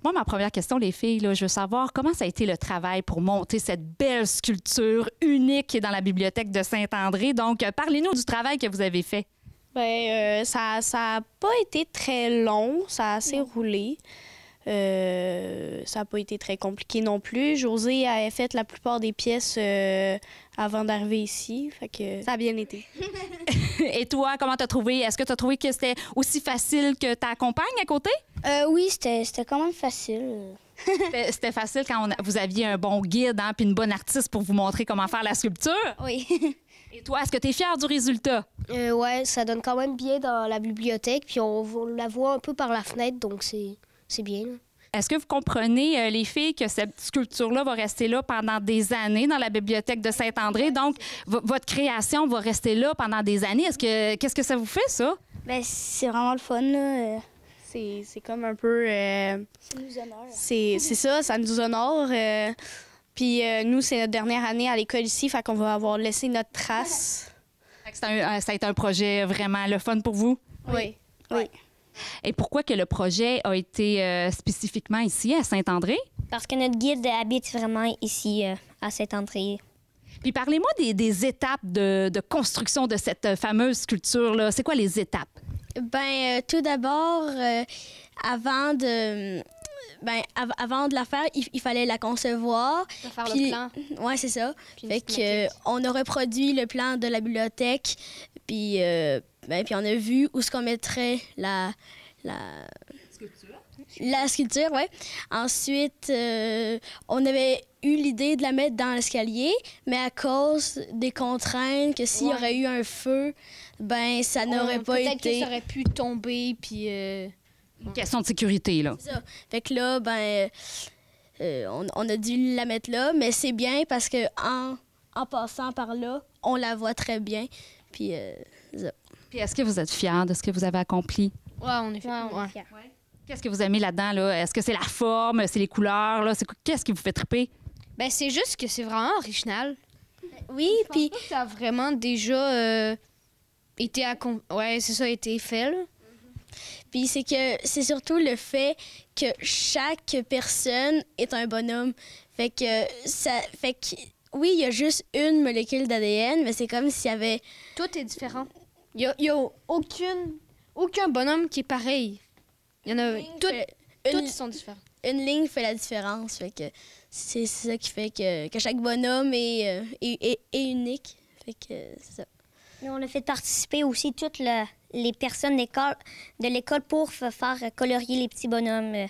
Moi, ma première question, les filles, là, je veux savoir comment ça a été le travail pour monter cette belle sculpture unique qui est dans la bibliothèque de Saint-André. Donc, parlez-nous du travail que vous avez fait. Ben, ça a pas été très long, ça a assez roulé. Ça n'a pas été très compliqué non plus. Josée avait fait la plupart des pièces avant d'arriver ici, fait que ça a bien été. Et toi, comment t'as trouvé? Est-ce que t'as trouvé que c'était aussi facile que ta compagne à côté? Oui, c'était quand même facile. C'était facile quand vous aviez un bon guide hein, puis une bonne artiste pour vous montrer comment faire la sculpture? Oui. Et toi, est-ce que tu es fière du résultat? Ouais, ça donne quand même bien dans la bibliothèque, puis on la voit un peu par la fenêtre, donc c'est bien. Là. Est-ce que vous comprenez, les filles, que cette sculpture-là va rester là pendant des années dans la bibliothèque de Saint-André? Donc, votre création va rester là pendant des années. Qu'est-ce que ça vous fait, ça? Ben, c'est vraiment le fun, là. C'est comme un peu... Ça nous honore. C'est ça nous honore. Puis nous, c'est notre dernière année à l'école ici, fait qu'on va avoir laissé notre trace. Ça a été un projet vraiment le fun pour vous? Oui. Et pourquoi que le projet a été spécifiquement ici, à Saint-André? Parce que notre guide habite vraiment ici, à Saint-André. Puis parlez-moi des étapes de construction de cette fameuse sculpture-là. C'est quoi les étapes? Ben, tout d'abord, avant de la faire, il fallait la concevoir. Faire le plan. Oui, c'est ça. Fait que on a reproduit le plan de la bibliothèque, puis on a vu où est-ce qu'on mettrait la sculpture. La sculpture, oui. Ensuite, on avait eu l'idée de la mettre dans l'escalier, mais à cause des contraintes, que s'il y aurait eu un feu, ben ça n'aurait pas été... Peut-être que ça aurait pu tomber, puis... Une question de sécurité, là. C'est ça. Fait que là, on a dû la mettre là, mais c'est bien parce que en passant par là, on la voit très bien. Puis, ça. Puis est-ce que vous êtes fiers de ce que vous avez accompli? Ouais, on est fiers. Ouais. Qu'est-ce que vous aimez là-dedans, là? Est-ce que c'est la forme, c'est les couleurs, là? Qu'est-ce qui vous fait triper? Ben, c'est juste que c'est vraiment original. Oui, puis... Ça a vraiment déjà été fait, là. Puis c'est surtout le fait que chaque personne est un bonhomme. Fait que oui, il y a juste une molécule d'ADN, mais c'est comme s'il y avait... Tout est différent. Il y a aucun bonhomme qui est pareil. Il y en a... Tous sont différents. Une ligne fait la différence. Fait que c'est ça qui fait que chaque bonhomme est unique. Fait que c'est ça. Mais on a fait participer aussi toutes les personnes de l'école pour faire colorier les petits bonhommes